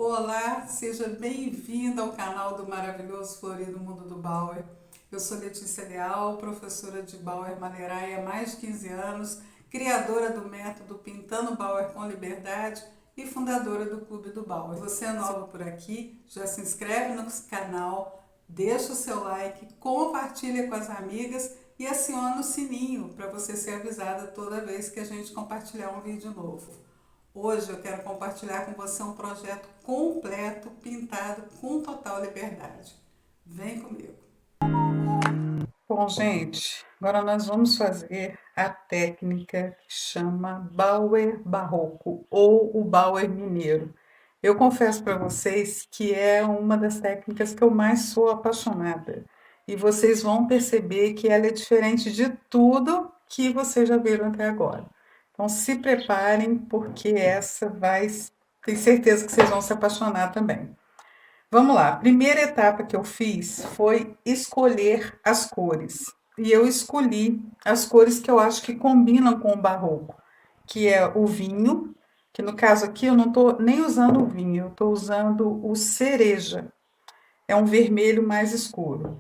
Olá, seja bem-vinda ao canal do maravilhoso Florido Mundo do Bauer. Eu sou Letícia Leal, professora de Bauer Maneirai há mais de 15 anos, criadora do método Pintando Bauer com Liberdade e fundadora do Clube do Bauer. Você é nova por aqui, já se inscreve no canal, deixa o seu like, compartilha com as amigas e aciona o sininho para você ser avisada toda vez que a gente compartilhar um vídeo novo. Hoje eu quero compartilhar com você um projeto completo, pintado com total liberdade. Vem comigo! Bom, gente, agora nós vamos fazer a técnica que chama Bauer Barroco ou o Bauer Mineiro. Eu confesso para vocês que é uma das técnicas que eu mais sou apaixonada. E vocês vão perceber que ela é diferente de tudo que vocês já viram até agora. Então, se preparem, porque essa vai... Tenho certeza que vocês vão se apaixonar também. Vamos lá. A primeira etapa que eu fiz foi escolher as cores. E eu escolhi as cores que eu acho que combinam com o barroco, que é o vinho, que no caso aqui eu não estou nem usando o vinho, eu estou usando o cereja. É um vermelho mais escuro.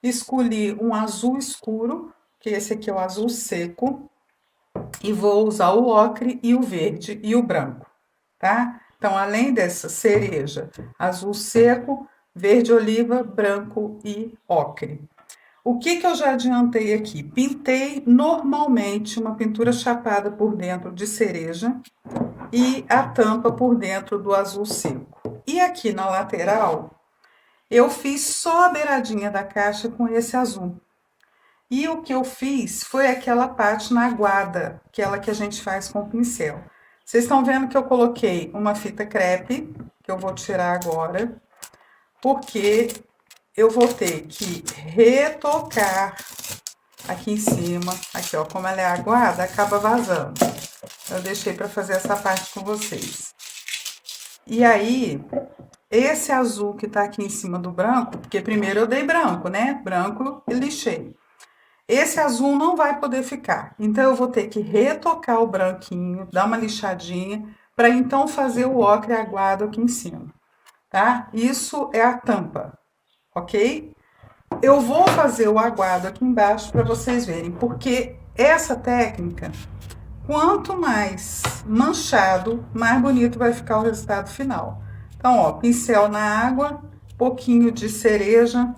Escolhi um azul escuro, que esse aqui é o azul seco. E vou usar o ocre e o verde e o branco, tá? Então, além dessa cereja, azul seco, verde oliva, branco e ocre. O que eu já adiantei aqui? Pintei normalmente uma pintura chapada por dentro de cereja e a tampa por dentro do azul seco. E aqui na lateral, eu fiz só a beiradinha da caixa com esse azul. E o que eu fiz foi aquela parte na aguada, aquela que a gente faz com o pincel. Vocês estão vendo que eu coloquei uma fita crepe, que eu vou tirar agora, porque eu vou ter que retocar aqui em cima. Aqui, ó, como ela é aguada, acaba vazando. Eu deixei para fazer essa parte com vocês. E aí, esse azul que tá aqui em cima do branco, porque primeiro eu dei branco, né? Branco e lixei. Esse azul não vai poder ficar, então eu vou ter que retocar o branquinho, dar uma lixadinha, para então fazer o ocre aguado aqui em cima, tá? Isso é a tampa, ok? Eu vou fazer o aguado aqui embaixo para vocês verem, porque essa técnica, quanto mais manchado, mais bonito vai ficar o resultado final. Então, ó, pincel na água, pouquinho de cereja,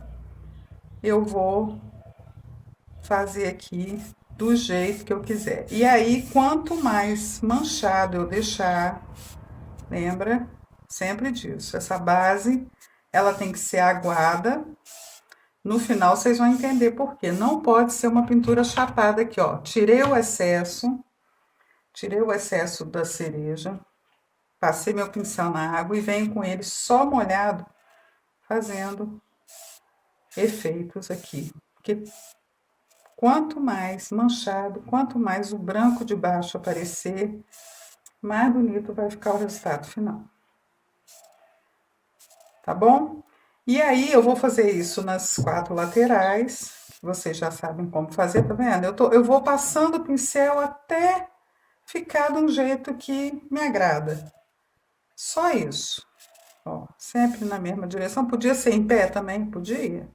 eu vou fazer aqui do jeito que eu quiser. E aí, quanto mais manchado eu deixar, lembra sempre disso, essa base, ela tem que ser aguada. No final, vocês vão entender por quê. Não pode ser uma pintura chapada aqui, ó. Tirei o excesso da cereja, passei meu pincel na água e venho com ele só molhado, fazendo efeitos aqui. Porque quanto mais manchado, quanto mais o branco de baixo aparecer, mais bonito vai ficar o resultado final. Tá bom? E aí, eu vou fazer isso nas 4 laterais. Vocês já sabem como fazer, tá vendo? Eu vou passando o pincel até ficar de um jeito que me agrada. Só isso. Ó, sempre na mesma direção. Podia ser em pé também? Podia.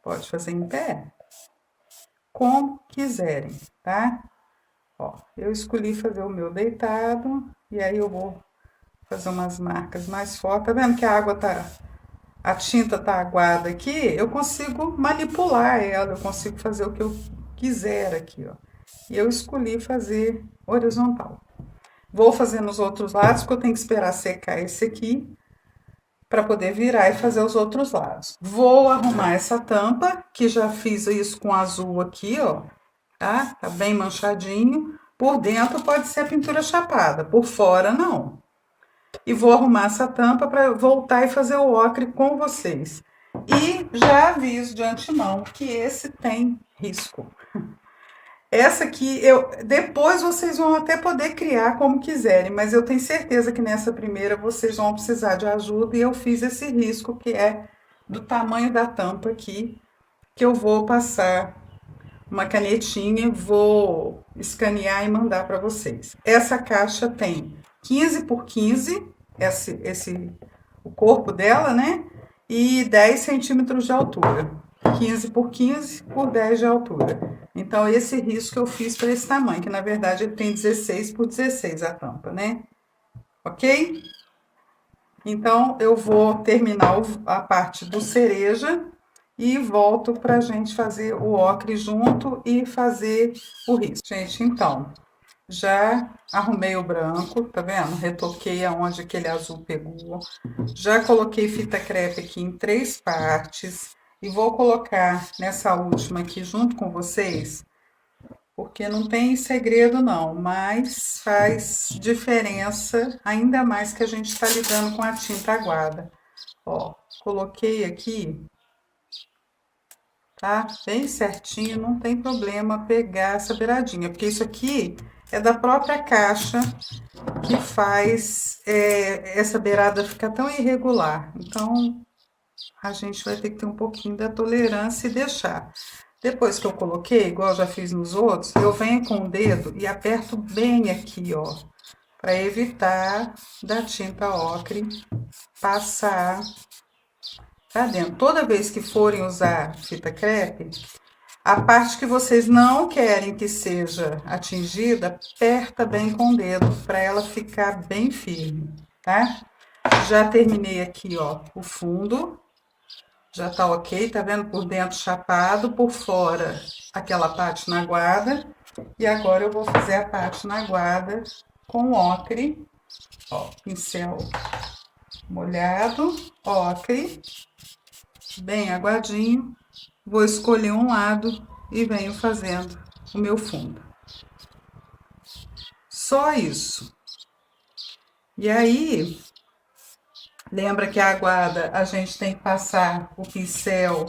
Pode fazer em pé. Como quiserem, tá? Ó, eu escolhi fazer o meu deitado, e aí eu vou fazer umas marcas mais fortes. Tá vendo que a tinta tá aguada aqui? Eu consigo manipular ela, eu consigo fazer o que eu quiser aqui, ó. E eu escolhi fazer horizontal. Vou fazer nos outros lados, porque eu tenho que esperar secar esse aqui, para poder virar e fazer os outros lados. Vou arrumar essa tampa, que já fiz isso com azul aqui, ó, tá? Tá bem manchadinho. Por dentro pode ser a pintura chapada, por fora não. E vou arrumar essa tampa para voltar e fazer o ocre com vocês. E já aviso de antemão que esse tem risco. Essa aqui, depois vocês vão até poder criar como quiserem, mas eu tenho certeza que nessa primeira vocês vão precisar de ajuda e eu fiz esse risco que é do tamanho da tampa aqui, que eu vou passar uma canetinha, vou escanear e mandar para vocês. Essa caixa tem 15 por 15, esse o corpo dela, né? E 10 centímetros de altura. 15 por 15 por 10 de altura. Então, esse risco eu fiz para esse tamanho, que na verdade ele tem 16 por 16 a tampa, né? Ok? Então, eu vou terminar a parte do cereja e volto para a gente fazer o ocre junto e fazer o risco. Gente, então, já arrumei o branco, tá vendo? Retoquei aonde aquele azul pegou. Já coloquei fita crepe aqui em 3 partes e vou colocar nessa última aqui junto com vocês, porque não tem segredo não, mas faz diferença, ainda mais que a gente está lidando com a tinta aguada. Ó, coloquei aqui, tá? Bem certinho, não tem problema pegar essa beiradinha, porque isso aqui é da própria caixa que faz essa beirada ficar tão irregular. Então, a gente vai ter que ter um pouquinho da tolerância e deixar. Depois que eu coloquei, igual eu já fiz nos outros, eu venho com o dedo e aperto bem aqui, ó, para evitar da tinta ocre passar pra dentro. Toda vez que forem usar fita crepe, a parte que vocês não querem que seja atingida, aperta bem com o dedo para ela ficar bem firme, tá? Já terminei aqui, ó, o fundo. Já tá ok, tá vendo? Por dentro chapado, por fora aquela parte na aguada. E agora eu vou fazer a parte na aguada com ocre, ó, pincel molhado, ocre, bem aguadinho. Vou escolher um lado e venho fazendo o meu fundo. Só isso. E aí, lembra que a aguada a gente tem que passar o pincel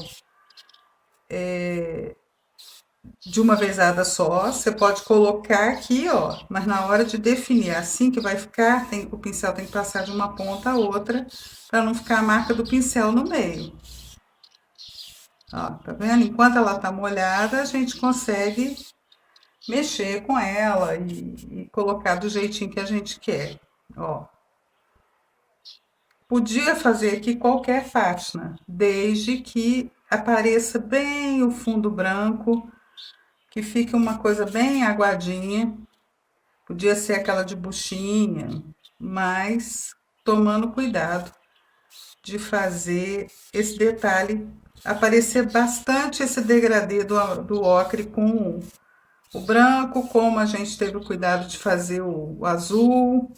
de uma vezada só. Você pode colocar aqui, ó, mas na hora de definir, assim que vai ficar, o pincel tem que passar de uma ponta a outra, para não ficar a marca do pincel no meio. Ó, tá vendo? Enquanto ela tá molhada, a gente consegue mexer com ela e colocar do jeitinho que a gente quer, ó. Podia fazer aqui qualquer pátina, desde que apareça bem o fundo branco, que fique uma coisa bem aguadinha. Podia ser aquela de buchinha, mas tomando cuidado de fazer esse detalhe, aparecer bastante esse degradê do ocre com o branco, como a gente teve o cuidado de fazer o azul,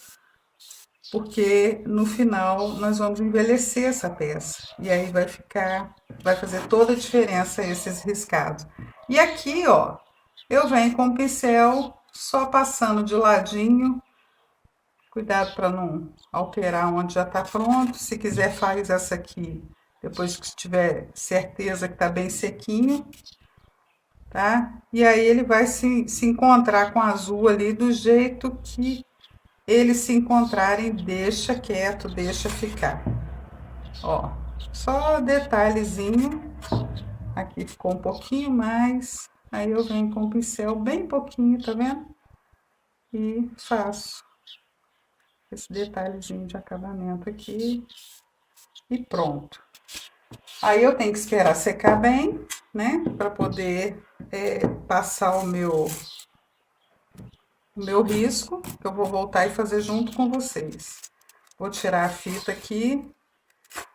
porque no final nós vamos envelhecer essa peça e aí vai fazer toda a diferença esses riscados. E aqui, ó, eu venho com o pincel só passando de ladinho, cuidado para não alterar onde já tá pronto. Se quiser, faz essa aqui depois que tiver certeza que tá bem sequinho, tá? E aí ele vai se encontrar com o azul ali do jeito que eles se encontrarem, deixa quieto, deixa ficar. Ó, só detalhezinho. Aqui ficou um pouquinho mais. Aí eu venho com o pincel bem pouquinho, tá vendo? E faço esse detalhezinho de acabamento aqui. E pronto. Aí eu tenho que esperar secar bem, né? Pra poder passar o meu risco, que eu vou voltar e fazer junto com vocês. Vou tirar a fita aqui,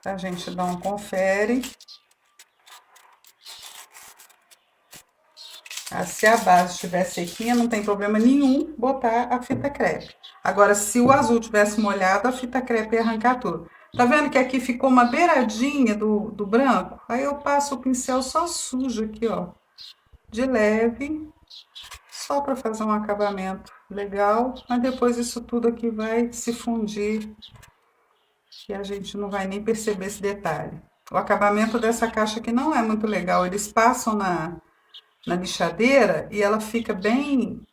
pra gente dar um confere. Se a base estiver sequinha, não tem problema nenhum botar a fita crepe. Agora, se o azul tivesse molhado, a fita crepe ia arrancar tudo. Tá vendo que aqui ficou uma beiradinha do branco? Aí eu passo o pincel só sujo aqui, ó, de leve, só para fazer um acabamento legal, mas depois isso tudo aqui vai se fundir e a gente não vai nem perceber esse detalhe. O acabamento dessa caixa aqui não é muito legal, eles passam na lixadeira e ela fica bem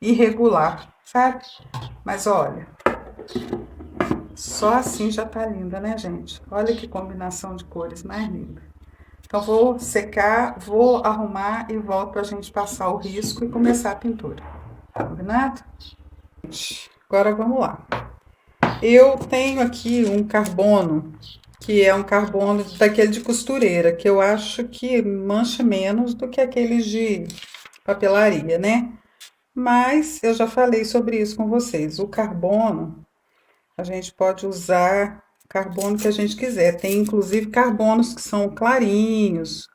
irregular, sabe? Mas olha, só assim já tá linda, né, gente? Olha que combinação de cores mais linda. Então, vou secar, vou arrumar e volto pra gente passar o risco e começar a pintura. Combinado? Agora, vamos lá. Eu tenho aqui um carbono, que é um carbono daquele de costureira, que eu acho que mancha menos do que aqueles de papelaria, né? Mas eu já falei sobre isso com vocês. O carbono, a gente pode usar o carbono que a gente quiser. Tem inclusive carbonos que são clarinhos,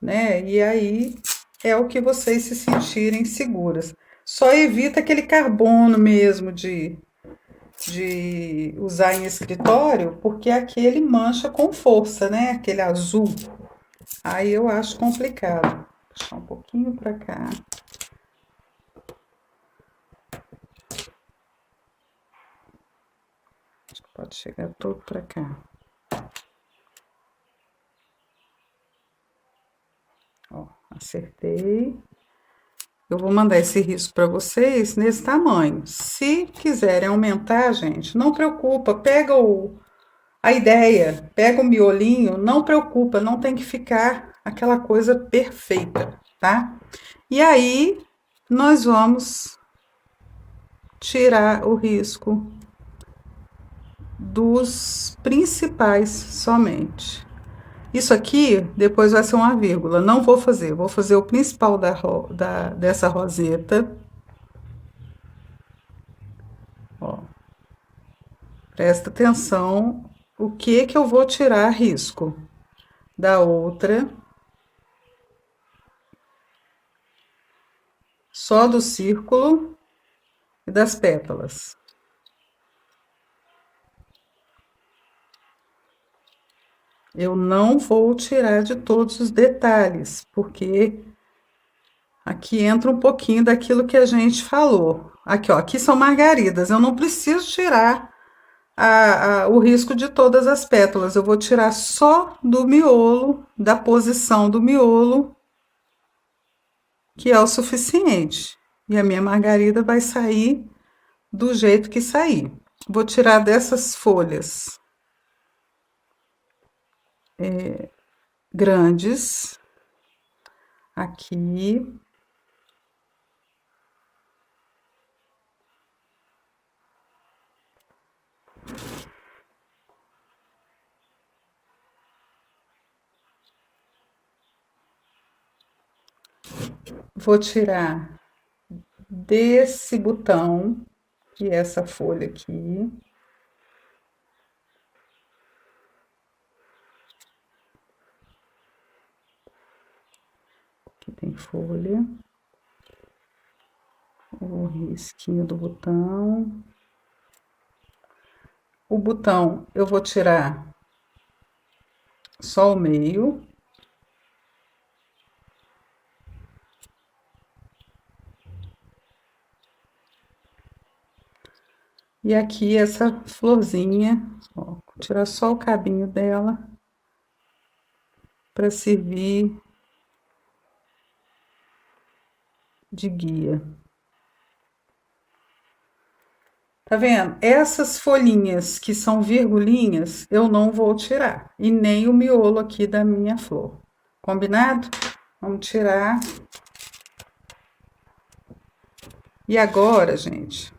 né? E aí é o que vocês se sentirem seguras. Só evita aquele carbono mesmo de usar em escritório, porque aquele mancha com força, né? Aquele azul. Aí eu acho complicado. Vou puxar um pouquinho para cá. Acho que pode chegar todo para cá. Ó, acertei. Eu vou mandar esse risco para vocês nesse tamanho. Se quiserem aumentar, gente, não preocupa, pega a ideia, pega o miolinho, não preocupa, não tem que ficar aquela coisa perfeita, tá? E aí nós vamos tirar o risco dos principais somente. Isso aqui depois vai ser uma vírgula, não vou fazer, vou fazer o principal dessa roseta. Ó, presta atenção, o que que eu vou tirar risco da outra, só do círculo e das pétalas. Eu não vou tirar de todos os detalhes, porque aqui entra um pouquinho daquilo que a gente falou. Aqui, ó, aqui são margaridas. Eu não preciso tirar o risco de todas as pétalas. Eu vou tirar só do miolo, da posição do miolo, que é o suficiente. E a minha margarida vai sair do jeito que sair. Vou tirar dessas folhas grandes aqui. Vou tirar desse botão, que é essa folha aqui. Aqui tem folha. O risquinho do botão. O botão eu vou tirar só o meio. E aqui essa florzinha, ó, vou tirar só o cabinho dela para servir de guia. Tá vendo? Essas folhinhas que são virgulinhas, eu não vou tirar. E nem o miolo aqui da minha flor. Combinado? Vamos tirar. E agora, gente,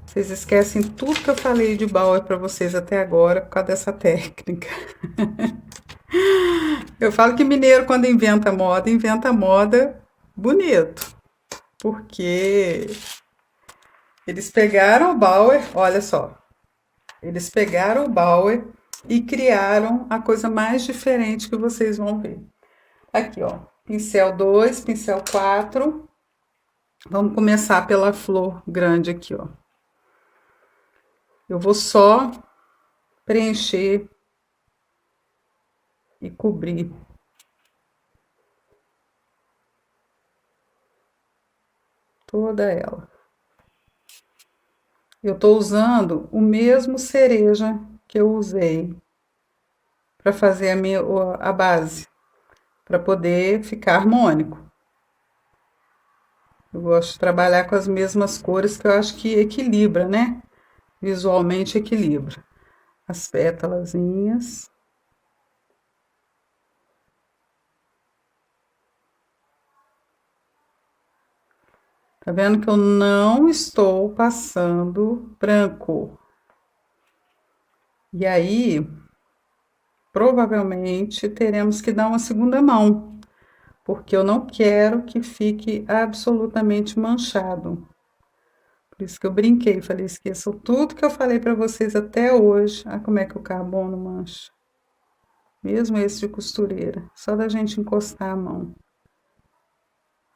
vocês esquecem tudo que eu falei de Bauer para vocês até agora por causa dessa técnica. Eu falo que mineiro, quando inventa moda bonito. Porque eles pegaram o Bauer, olha só, eles pegaram o Bauer e criaram a coisa mais diferente que vocês vão ver. Aqui, ó, pincel 2, pincel 4. Vamos começar pela flor grande aqui, ó. Eu vou só preencher e cobrir toda ela. Eu tô usando o mesmo cereja que eu usei para fazer a base, para poder ficar harmônico. Eu gosto de trabalhar com as mesmas cores que eu acho que equilibra, né? Visualmente equilibra. As pétalazinhas. Tá vendo que eu não estou passando branco. E aí, provavelmente, teremos que dar uma segunda mão, porque eu não quero que fique absolutamente manchado. Por isso que eu brinquei, falei, esqueçam tudo que eu falei para vocês até hoje. Ah, como é que o carbono mancha? Mesmo esse de costureira, só da gente encostar a mão.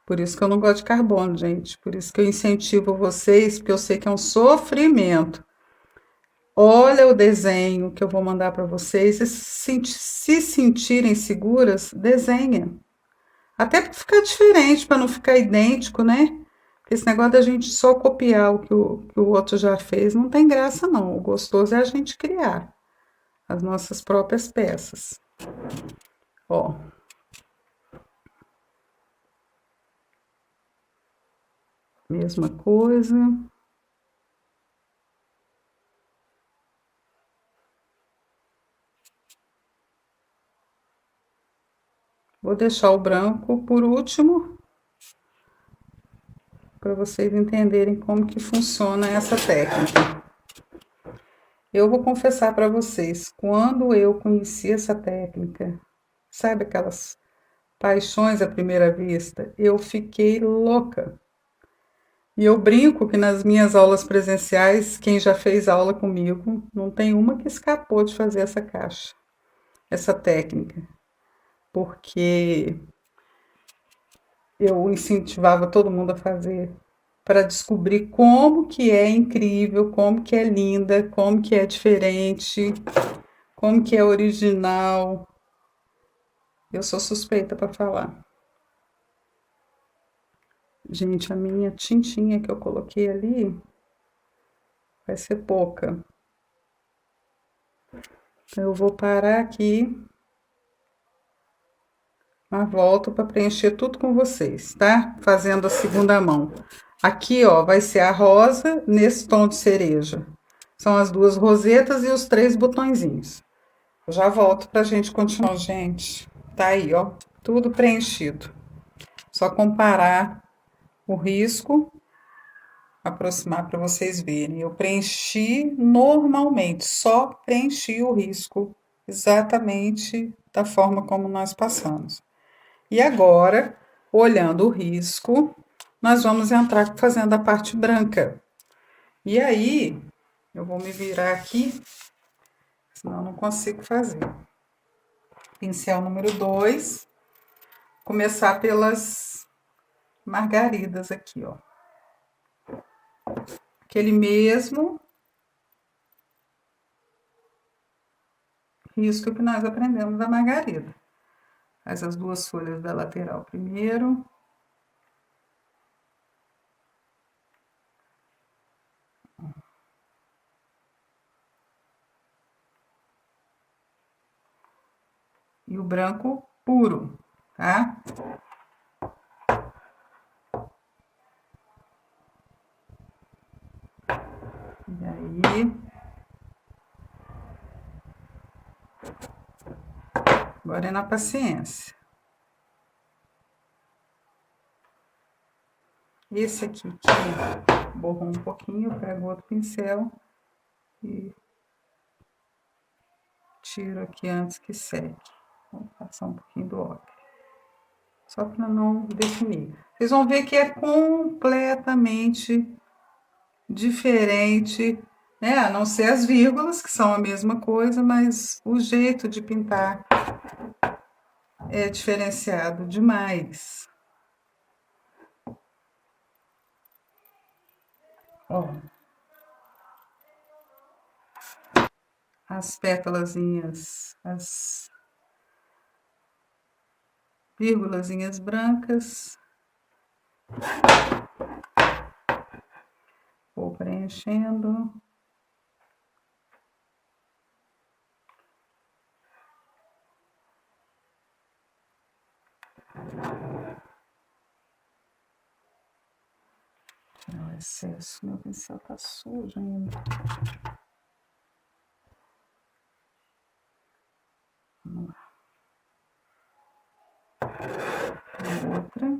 Por isso que eu não gosto de carbono, gente. Por isso que eu incentivo vocês, porque eu sei que é um sofrimento. Olha o desenho que eu vou mandar para vocês. E se sentirem seguras, desenhem. Até para ficar diferente, para não ficar idêntico, né? Porque esse negócio da gente só copiar o que o outro já fez não tem graça, não. O gostoso é a gente criar as nossas próprias peças. Ó, mesma coisa. Vou deixar o branco por último, para vocês entenderem como que funciona essa técnica. Eu vou confessar para vocês, quando eu conheci essa técnica, sabe aquelas paixões à primeira vista, eu fiquei louca. E eu brinco que nas minhas aulas presenciais, quem já fez aula comigo, não tem uma que escapou de fazer essa caixa, essa técnica, porque eu incentivava todo mundo a fazer para descobrir como que é incrível, como que é linda, como que é diferente, como que é original. Eu sou suspeita para falar. Gente, a minha tintinha que eu coloquei ali vai ser pouca. Então, eu vou parar aqui, mas volto para preencher tudo com vocês, tá? Fazendo a segunda mão. Aqui, ó, vai ser a rosa nesse tom de cereja. São as duas rosetas e os 3 botõezinhos. Eu já volto pra gente continuar, gente. Tá aí, ó, tudo preenchido. Só comparar o risco, aproximar para vocês verem. Eu preenchi normalmente, só preenchi o risco exatamente da forma como nós passamos. E agora, olhando o risco, nós vamos entrar fazendo a parte branca. E aí, eu vou me virar aqui, senão eu não consigo fazer. Pincel número 2, começar pelas margaridas aqui, ó. Aquele mesmo risco que nós aprendemos da margarida. Faz as 2 folhas da lateral primeiro. E o branco puro, tá? E aí... Agora é na paciência. Esse aqui que borrou um pouquinho, eu pego outro pincel e tiro aqui antes que seque. Vou passar um pouquinho do óleo. Só para não definir. Vocês vão ver que é completamente diferente, né? A não ser as vírgulas, que são a mesma coisa, mas o jeito de pintar é diferenciado demais. Ó, as pétalazinhas, as vírgulazinhas brancas. Vou preenchendo. Tirar o excesso, meu pincel tá sujo ainda. Vamos lá. Outra.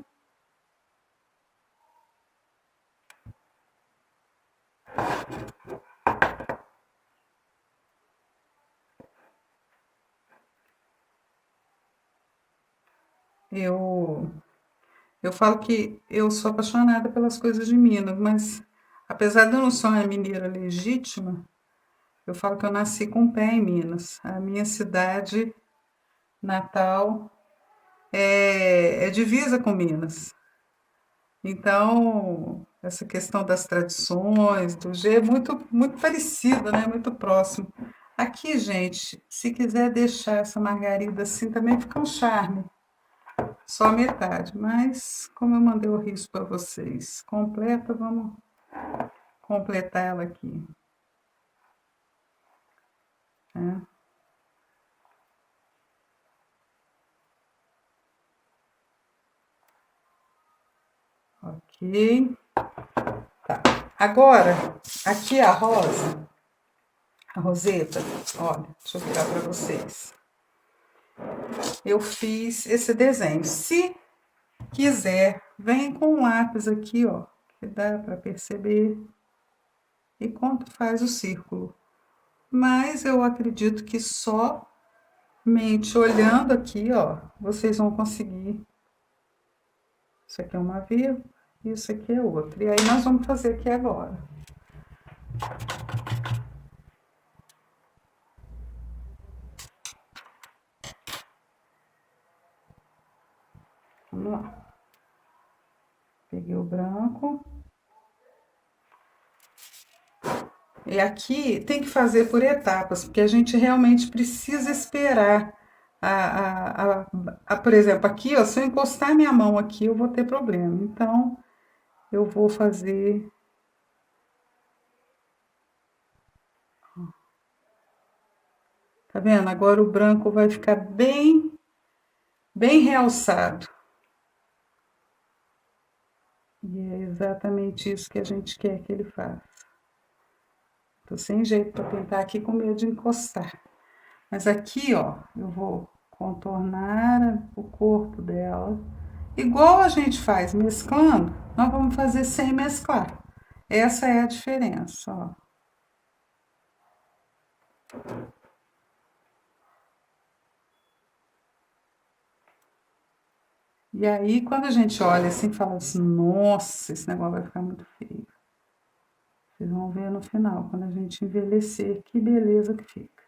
Eu, eu falo que eu sou apaixonada pelas coisas de Minas, mas apesar de eu não ser uma mineira legítima, eu falo que eu nasci com o pé em Minas. A minha cidade natal é divisa com Minas. Então, essa questão das tradições, do G, é muito parecido, né? Muito próximo. Aqui, gente, se quiser deixar essa margarida assim, também fica um charme. Só metade, mas como eu mandei o risco para vocês completa, vamos completar ela aqui, né? Ok. Tá. Agora, aqui a roseta, olha, deixa eu virar para vocês. Eu fiz esse desenho. Se quiser, vem com um lápis aqui, ó, que dá para perceber, e conta, faz o círculo. Mas eu acredito que somente olhando aqui, ó, vocês vão conseguir. Isso aqui é uma vírgula, isso aqui é outra. E aí nós vamos fazer aqui agora. Vamos lá. Peguei o branco. E aqui tem que fazer por etapas, porque a gente realmente precisa esperar. Por exemplo, aqui, ó, se eu encostar minha mão aqui, eu vou ter problema. Então, eu vou fazer. Tá vendo? Agora o branco vai ficar bem realçado. E é exatamente isso que a gente quer que ele faça. Tô sem jeito para pintar aqui com medo de encostar. Mas aqui, ó, eu vou contornar o corpo dela. Igual a gente faz mesclando, nós vamos fazer sem mesclar. Essa é a diferença, ó. E aí, quando a gente olha assim, fala assim, nossa, esse negócio vai ficar muito feio. Vocês vão ver no final, quando a gente envelhecer, que beleza que fica.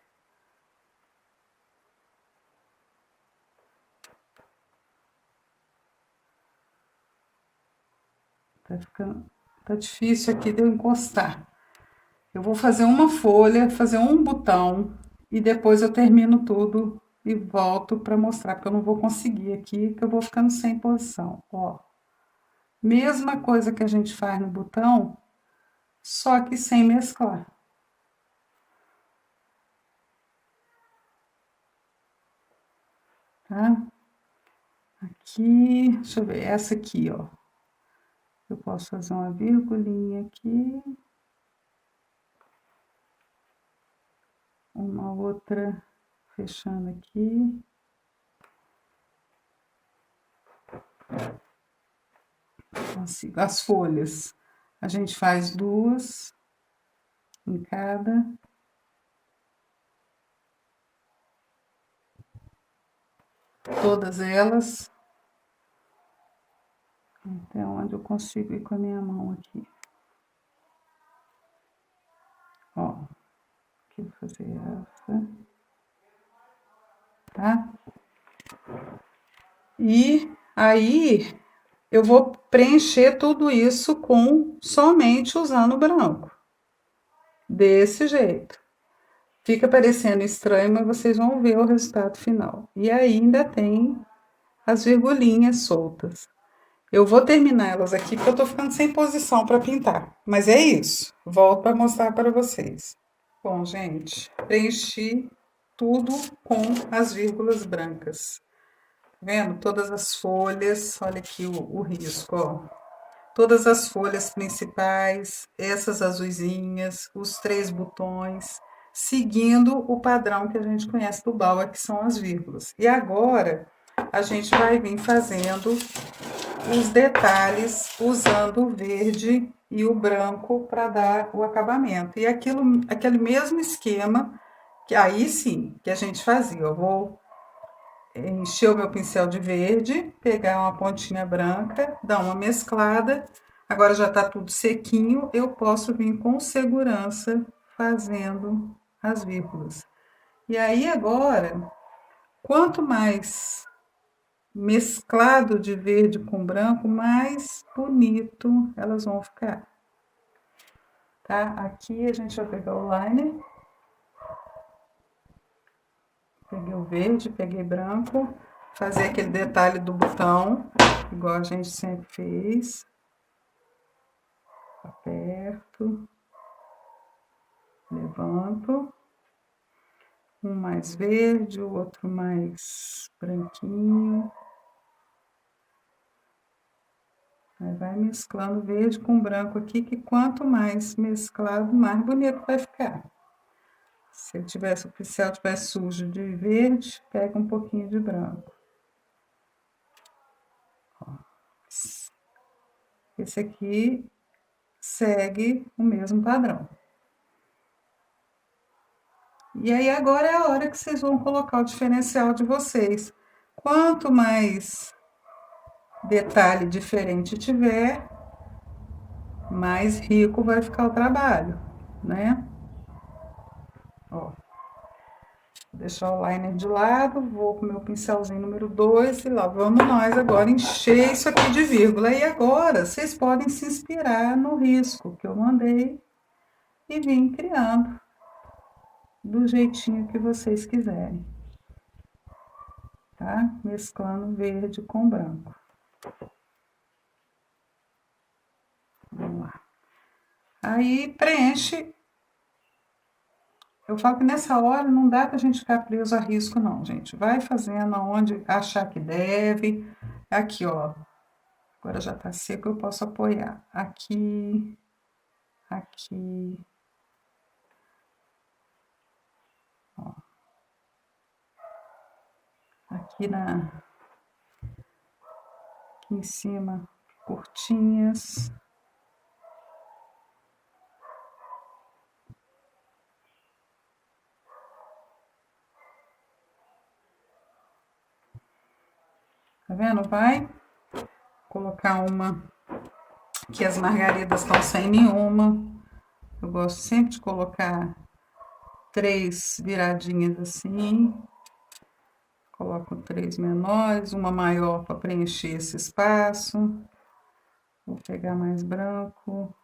Tá difícil aqui de eu encostar. Eu vou fazer uma folha, fazer um botão e depois eu termino tudo e volto para mostrar, porque eu não vou conseguir aqui, que eu vou ficando sem posição, ó. Mesma coisa que a gente faz no botão, só que sem mesclar. Tá? Aqui, deixa eu ver, essa aqui, ó. Eu posso fazer uma virgulinha aqui. Uma outra fechando aqui. Assim, as folhas, a gente faz duas em cada. Todas elas. Até onde eu consigo ir com a minha mão aqui. Ó, aqui vou fazer essa. Tá? E aí eu vou preencher tudo isso com somente usando o branco. Desse jeito. Fica parecendo estranho, mas vocês vão ver o resultado final. E ainda tem as virgulinhas soltas. Eu vou terminar elas aqui porque eu tô ficando sem posição para pintar. Mas é isso. Volto para mostrar para vocês. Bom, gente, preenchi tudo com as vírgulas brancas. Tá vendo? Todas as folhas, olha aqui o risco, ó. Todas as folhas principais, essas azuisinhas, os 3 botões, seguindo o padrão que a gente conhece do Bauer, que são as vírgulas. E agora a gente vai vir fazendo os detalhes usando o verde e o branco para dar o acabamento. E aquele mesmo esquema, que aí sim, que a gente fazia. Eu vou encher o meu pincel de verde, pegar uma pontinha branca, dar uma mesclada. Agora já está tudo sequinho, eu posso vir com segurança fazendo as vírgulas. E aí agora, quanto mais mesclado de verde com branco, mais bonito elas vão ficar. Tá? Aqui a gente vai pegar o liner. Peguei o verde, peguei branco, fazer aquele detalhe do botão, igual a gente sempre fez. Aperto, levanto, um mais verde, o outro mais branquinho. Aí vai mesclando verde com branco aqui, que quanto mais mesclado, mais bonito vai ficar. Se o pincel tivesse sujo de verde, pega um pouquinho de branco. Ó. Esse aqui segue o mesmo padrão. E aí agora é a hora que vocês vão colocar o diferencial de vocês. Quanto mais detalhe diferente tiver, mais rico vai ficar o trabalho, né? Ó, vou deixar o liner de lado, vou com o meu pincelzinho número 2 e lá vamos nós agora encher isso aqui de vírgula. E agora vocês podem se inspirar no risco que eu mandei e vir criando do jeitinho que vocês quiserem, tá? Mesclando verde com branco. Vamos lá. Aí preenche. Eu falo que nessa hora não dá pra gente ficar preso a risco, não, gente. Vai fazendo aonde achar que deve. Aqui, ó. Agora já tá seco, eu posso apoiar. Aqui, aqui. Ó. Aqui aqui em cima, curtinhas. Tá vendo? Vai colocar uma que as margaridas estão sem nenhuma. Eu gosto sempre de colocar 3 viradinhas assim. Coloco 3 menores, uma maior para preencher esse espaço. Vou pegar mais branco,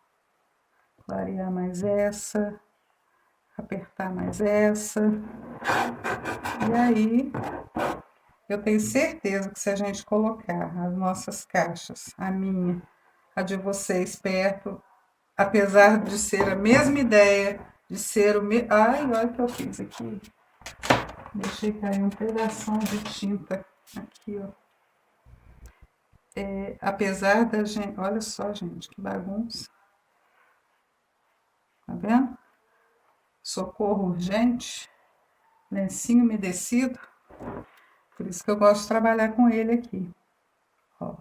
clarear mais essa, apertar mais essa. E aí, eu tenho certeza que se a gente colocar as nossas caixas, a minha, a de vocês perto, apesar de ser a mesma ideia, de ser o mesmo... Ai, olha o que eu fiz aqui. Deixei cair um pedação de tinta aqui, ó. Apesar da gente... Olha só, gente, que bagunça. Tá vendo? Socorro urgente. Lencinho umedecido. Por isso que eu gosto de trabalhar com ele aqui. Ó.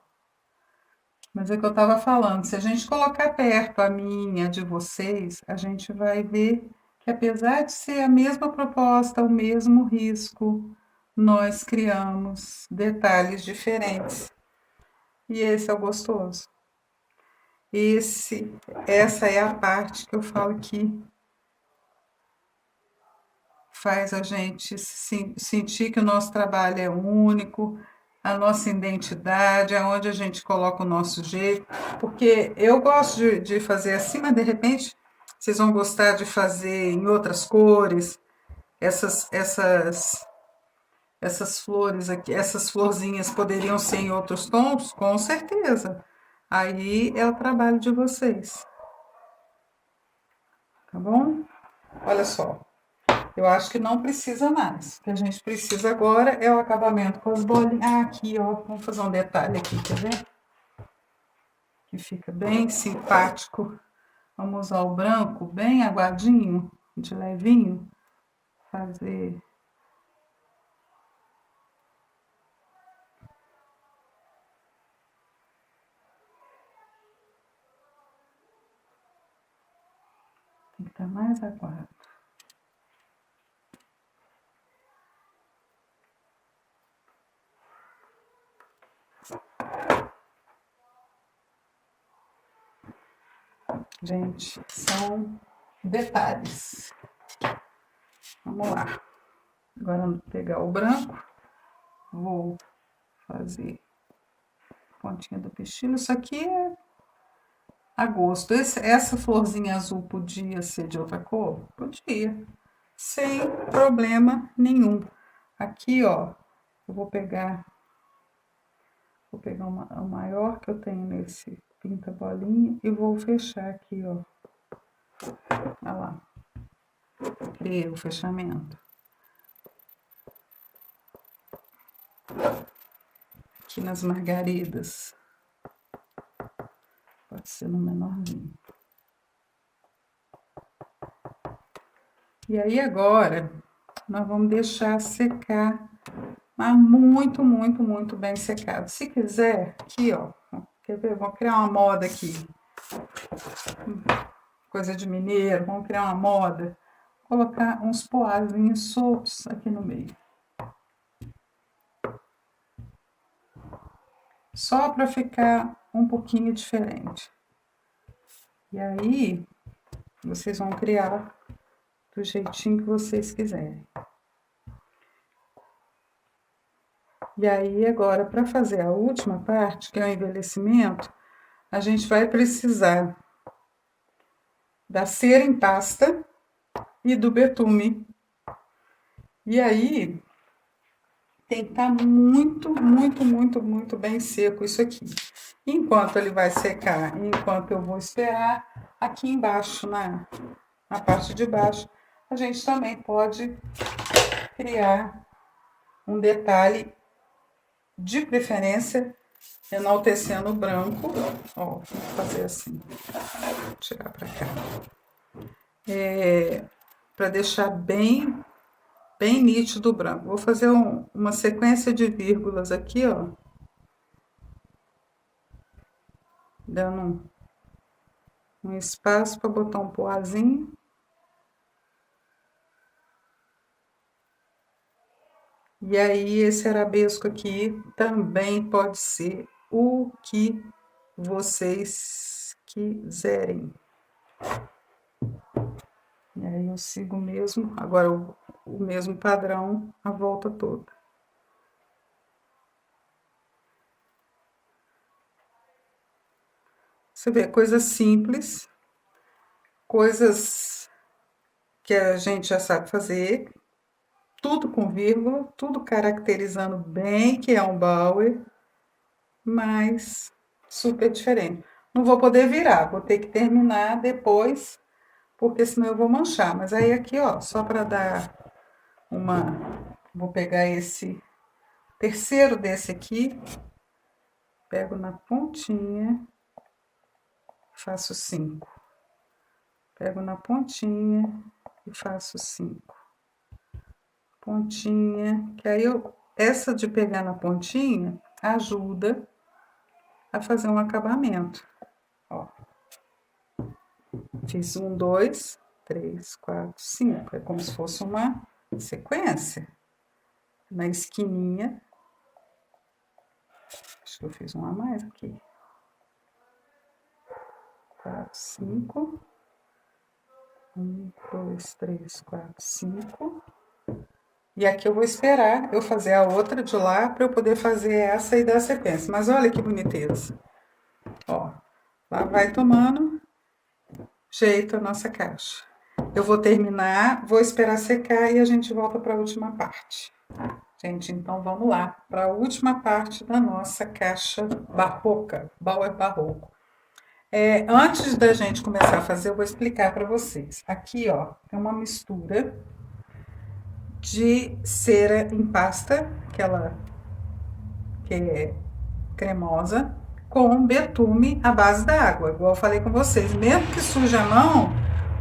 Mas é o que eu tava falando. Se a gente colocar perto a minha, de vocês, a gente vai ver que apesar de ser a mesma proposta, o mesmo risco, nós criamos detalhes diferentes. E esse é o gostoso. Essa é a parte que eu falo que faz a gente sentir que o nosso trabalho é único, a nossa identidade, aonde a gente coloca o nosso jeito. Porque eu gosto de fazer assim, mas de repente vocês vão gostar de fazer em outras cores, essas flores aqui, essas florzinhas poderiam ser em outros tons? Com certeza. Aí é o trabalho de vocês. Tá bom? Olha só. Eu acho que não precisa mais. O que a gente precisa agora é o acabamento com as bolinhas. Ah, aqui, ó. Vamos fazer um detalhe aqui, quer ver? Que fica bem simpático. Vamos usar o branco bem aguadinho, de levinho. Fazer... Tem que estar mais aguado. Gente, são detalhes. Vamos lá. Agora eu vou pegar o branco, vou fazer pontinha do pistilo. Isso aqui é a gosto. Essa florzinha azul podia ser de outra cor? Podia, sem problema nenhum. Aqui, ó, eu vou pegar o maior que eu tenho nesse pinta-bolinha e vou fechar aqui, ó. Olha lá. Criei o fechamento. Aqui nas margaridas. Pode ser no menorzinho. E aí agora, nós vamos deixar secar, mas muito, muito, muito bem secado. Se quiser, aqui, ó, quer ver? Vou criar uma moda aqui. Coisa de mineiro, vamos criar uma moda. Colocar uns poazinhos soltos aqui no meio. Só para ficar um pouquinho diferente. E aí, vocês vão criar do jeitinho que vocês quiserem. E aí, agora, para fazer a última parte, que é o envelhecimento, a gente vai precisar da cera em pasta e do betume. E aí, tem que estar muito, muito, muito, muito bem seco isso aqui. Enquanto ele vai secar, enquanto eu vou esperar, aqui embaixo, na parte de baixo, a gente também pode criar um detalhe, de preferência, enaltecendo o branco. Ó, vou fazer assim, vou tirar pra cá. Pra deixar bem nítido o branco. Vou fazer uma sequência de vírgulas aqui, ó. Dando um espaço para botar um poazinho. E aí, esse arabesco aqui também pode ser o que vocês quiserem. E aí, eu sigo mesmo, agora o mesmo padrão a volta toda. Você vê, coisas simples, coisas que a gente já sabe fazer, tudo com vírgula, tudo caracterizando bem que é um Bauer, mas super diferente. Não vou poder virar, vou ter que terminar depois, porque senão eu vou manchar. Mas aí aqui, ó, só para dar uma... Vou pegar esse terceiro desse aqui, pego na pontinha, faço 5. Pego na pontinha e faço 5. Pontinha, que aí essa de pegar na pontinha ajuda a fazer um acabamento. Ó. Fiz 1, 2, 3, 4, 5. É como se fosse uma sequência. Na esquininha. Acho que eu fiz um a mais aqui. 4, 5. 1, 2, 3, 4, 5. E aqui eu vou esperar eu fazer a outra de lá para eu poder fazer essa e dar sequência. Mas olha que boniteza. Ó, lá vai tomando jeito a nossa caixa. Eu vou terminar, vou esperar secar e a gente volta para a última parte. Gente, então vamos lá para a última parte da nossa caixa barroca, Bauer barroco. Antes da gente começar a fazer, eu vou explicar para vocês. Aqui, ó, é uma mistura de cera em pasta, aquela que é cremosa, com betume à base d'água, igual eu falei com vocês. Mesmo que suje a mão,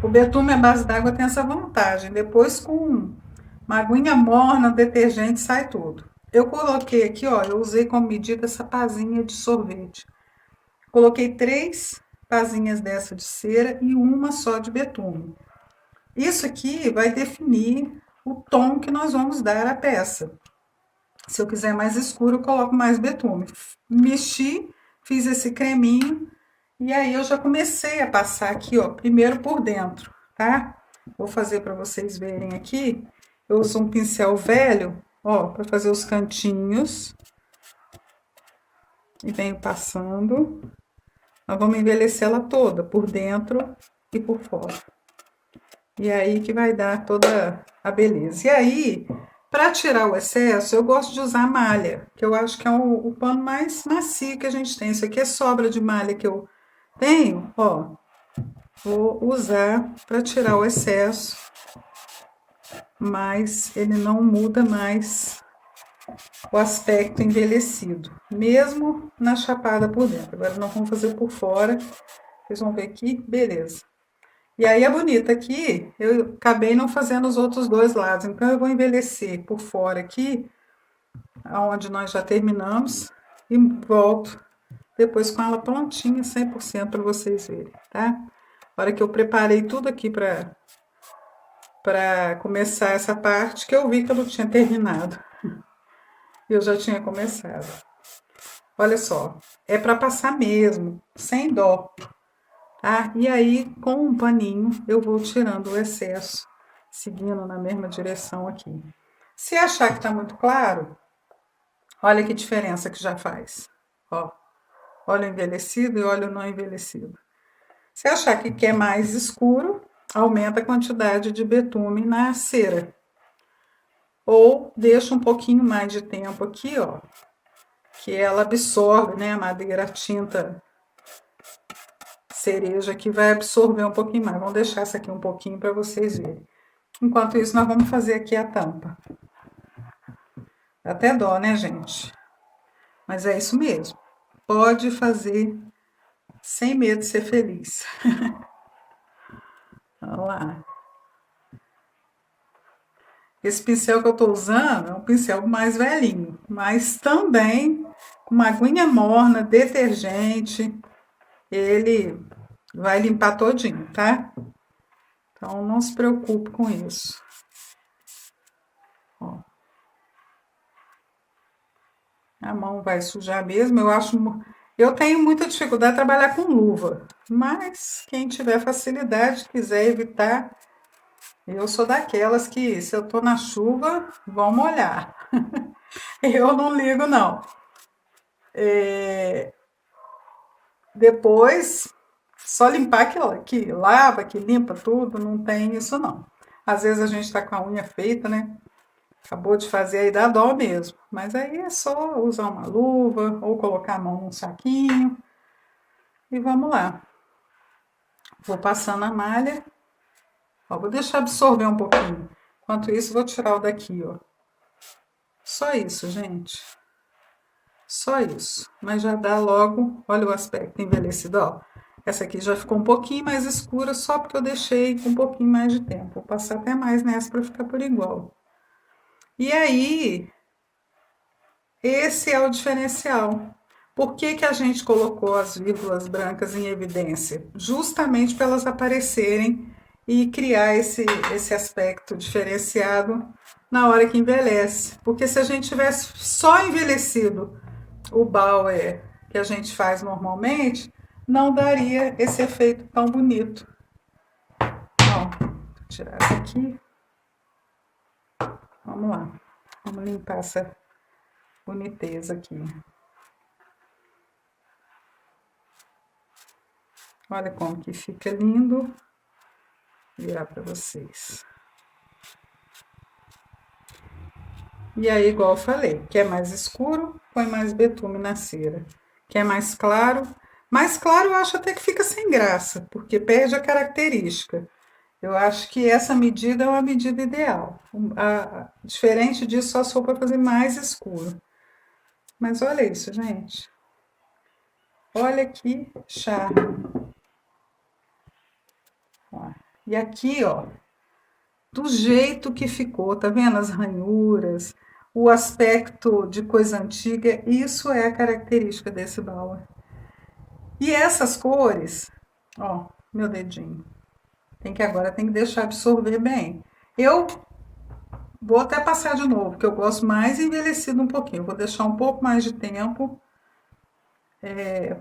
o betume à base d'água tem essa vantagem. Depois, com uma aguinha morna, detergente, sai tudo. Eu coloquei aqui, ó, eu usei como medida essa pazinha de sorvete. Coloquei 3 pazinhas dessa de cera e uma só de betume. Isso aqui vai definir o tom que nós vamos dar à peça. Se eu quiser mais escuro, eu coloco mais betume. Mexi, fiz esse creminho E aí eu já comecei a passar aqui, ó, primeiro por dentro, tá? Vou fazer para vocês verem aqui. Eu uso um pincel velho, ó, para fazer os cantinhos. E venho passando. Nós vamos envelhecer ela toda, por dentro e por fora. E aí que vai dar toda a beleza. E aí, para tirar o excesso, eu gosto de usar malha, que eu acho que é o pano mais macio que a gente tem. Isso aqui é sobra de malha que eu tenho, ó. Vou usar para tirar o excesso, mas ele não muda mais o aspecto envelhecido, mesmo na chapada por dentro. Agora nós vamos fazer por fora, vocês vão ver aqui, beleza. E aí a bonita aqui, eu acabei não fazendo os outros dois lados, então eu vou envelhecer por fora aqui, aonde nós já terminamos, e volto depois com ela prontinha, 100% para vocês verem, tá? A hora que eu preparei tudo aqui para começar essa parte, que eu vi que eu não tinha terminado. Eu já tinha começado. Olha só, é para passar mesmo, sem dó, tá? E aí, com um paninho, eu vou tirando o excesso, seguindo na mesma direção aqui. Se achar que tá muito claro, olha que diferença que já faz. Ó, olha o envelhecido e olha o não envelhecido. Se achar que quer mais escuro, aumenta a quantidade de betume na cera. Ou deixa um pouquinho mais de tempo aqui, ó, que ela absorve, né, a madeira, a tinta cereja que vai absorver um pouquinho mais. Vamos deixar essa aqui um pouquinho para vocês verem. Enquanto isso, nós vamos fazer aqui a tampa. Dá até dó, né, gente? Mas é isso mesmo. Pode fazer sem medo de ser feliz. Vamos lá. Esse pincel que eu tô usando é um pincel mais velhinho, mas também com uma aguinha morna, detergente, ele vai limpar todinho, tá? Então não se preocupe com isso. Ó. A mão vai sujar mesmo, eu tenho muita dificuldade de trabalhar com luva, mas quem tiver facilidade, quiser evitar, eu sou daquelas que, se eu tô na chuva, vão molhar. Eu não ligo, não. Depois, só limpar que lava, que limpa tudo, não tem isso, não. Às vezes a gente tá com a unha feita, né? Acabou de fazer, aí dá dó mesmo. Mas aí é só usar uma luva ou colocar a mão num saquinho. E vamos lá. Vou passando a malha. Ó, vou deixar absorver um pouquinho. Enquanto isso, vou tirar o daqui, ó. Só isso, gente. Só isso. Mas já dá logo, olha o aspecto envelhecido, ó. Essa aqui já ficou um pouquinho mais escura, só porque eu deixei com um pouquinho mais de tempo. Vou passar até mais nessa para ficar por igual. E aí, esse é o diferencial. Por que que a gente colocou as vírgulas brancas em evidência? Justamente para elas aparecerem e criar esse aspecto diferenciado na hora que envelhece. Porque se a gente tivesse só envelhecido o Bauer que a gente faz normalmente, não daria esse efeito tão bonito. Ó, vou tirar essa aqui. Vamos lá. Vamos limpar essa boniteza aqui. Olha como que fica lindo. Vou virar para vocês. E aí, igual eu falei, quer mais escuro, põe mais betume na cera. Quer mais claro eu acho até que fica sem graça, porque perde a característica. Eu acho que essa medida é uma medida ideal. Diferente disso, só se for para fazer mais escuro. Mas olha isso, gente. Olha que charme. Ó. E aqui, ó, do jeito que ficou, tá vendo as ranhuras, o aspecto de coisa antiga, isso é a característica desse Bauer. E essas cores, ó, meu dedinho, agora tem que deixar absorver bem. Eu vou até passar de novo, porque eu gosto mais envelhecido um pouquinho. Vou deixar um pouco mais de tempo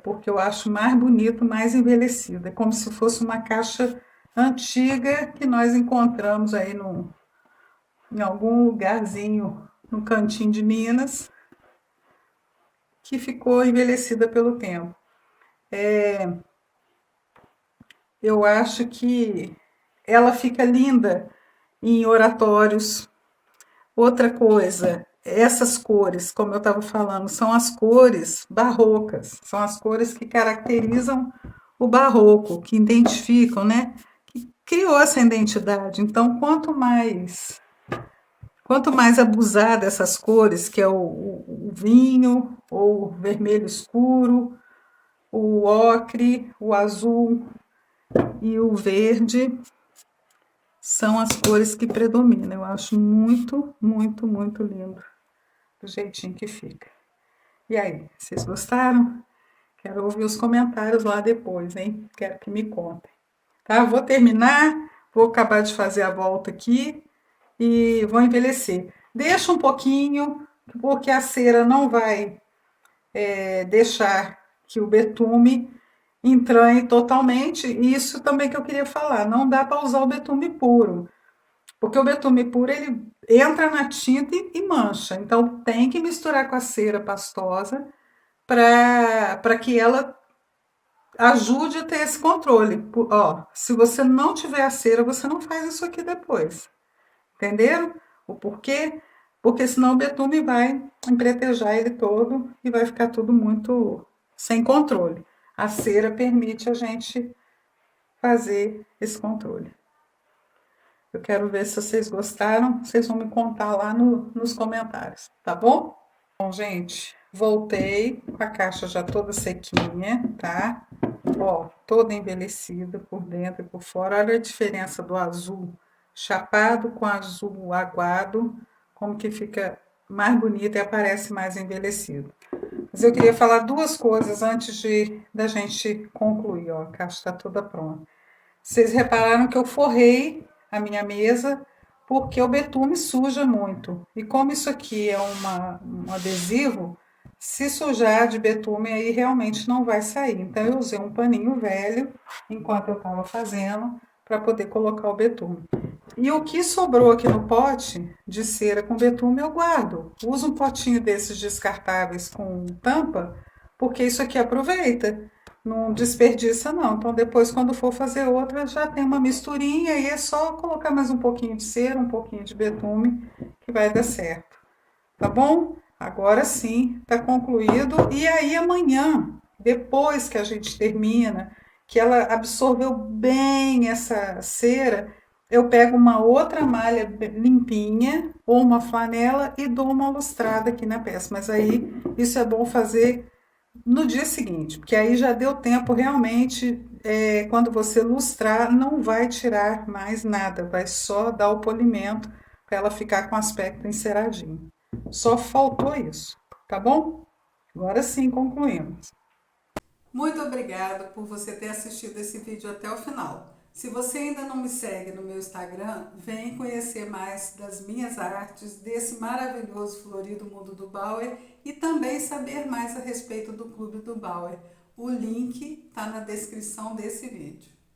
porque eu acho mais bonito, mais envelhecido. É como se fosse uma caixa antiga que nós encontramos aí em algum lugarzinho no cantinho de Minas, que ficou envelhecida pelo tempo. Eu acho que ela fica linda em oratórios. Outra coisa, essas cores, como eu estava falando, são as cores barrocas, são as cores que caracterizam o barroco, que identificam, né? Que criou essa identidade. Então, quanto mais abusar dessas cores, que é o vinho, ou o vermelho escuro, o ocre, o azul e o verde, são as cores que predominam. Eu acho muito, muito, muito lindo do jeitinho que fica. E aí, vocês gostaram? Quero ouvir os comentários lá depois, hein? Quero que me contem. Tá? Vou terminar, vou acabar de fazer a volta aqui e vou envelhecer. Deixa um pouquinho, porque a cera não vai deixar que o betume entranhe totalmente. E isso também que eu queria falar, não dá para usar o betume puro. Porque o betume puro ele entra na tinta e mancha. Então tem que misturar com a cera pastosa para que ela ajude a ter esse controle. Ó, se você não tiver a cera, você não faz isso aqui depois. Entenderam? O porquê? Porque senão o betume vai empretejar ele todo e vai ficar tudo muito sem controle. A cera permite a gente fazer esse controle. Eu quero ver se vocês gostaram. Vocês vão me contar lá nos comentários, tá bom? Bom, gente, voltei com a caixa já toda sequinha, tá? Ó, toda envelhecida por dentro e por fora. Olha a diferença do azul chapado com azul aguado, como que fica mais bonito e aparece mais envelhecido. Mas eu queria falar duas coisas antes da gente concluir, ó. A caixa está toda pronta. Vocês repararam que eu forrei a minha mesa porque o betume suja muito. E como isso aqui é um adesivo, se sujar de betume aí realmente não vai sair. Então eu usei um paninho velho enquanto eu estava fazendo para poder colocar o betume. E o que sobrou aqui no pote de cera com betume eu guardo. Uso um potinho desses descartáveis com tampa, porque isso aqui aproveita. Não desperdiça, não. Então, depois, quando for fazer outra, já tem uma misturinha e é só colocar mais um pouquinho de cera, um pouquinho de betume, que vai dar certo. Tá bom? Agora sim, tá concluído. E aí, amanhã, depois que a gente termina, que ela absorveu bem essa cera, eu pego uma outra malha limpinha ou uma flanela e dou uma lustrada aqui na peça. Mas aí, isso é bom fazer no dia seguinte, porque aí já deu tempo realmente, quando você lustrar, não vai tirar mais nada, vai só dar o polimento para ela ficar com aspecto enceradinho. Só faltou isso, tá bom? Agora sim concluímos. Muito obrigada por você ter assistido esse vídeo até o final. Se você ainda não me segue no meu Instagram, vem conhecer mais das minhas artes, desse maravilhoso florido mundo do Bauer e também saber mais a respeito do Clube do Bauer. O link está na descrição desse vídeo.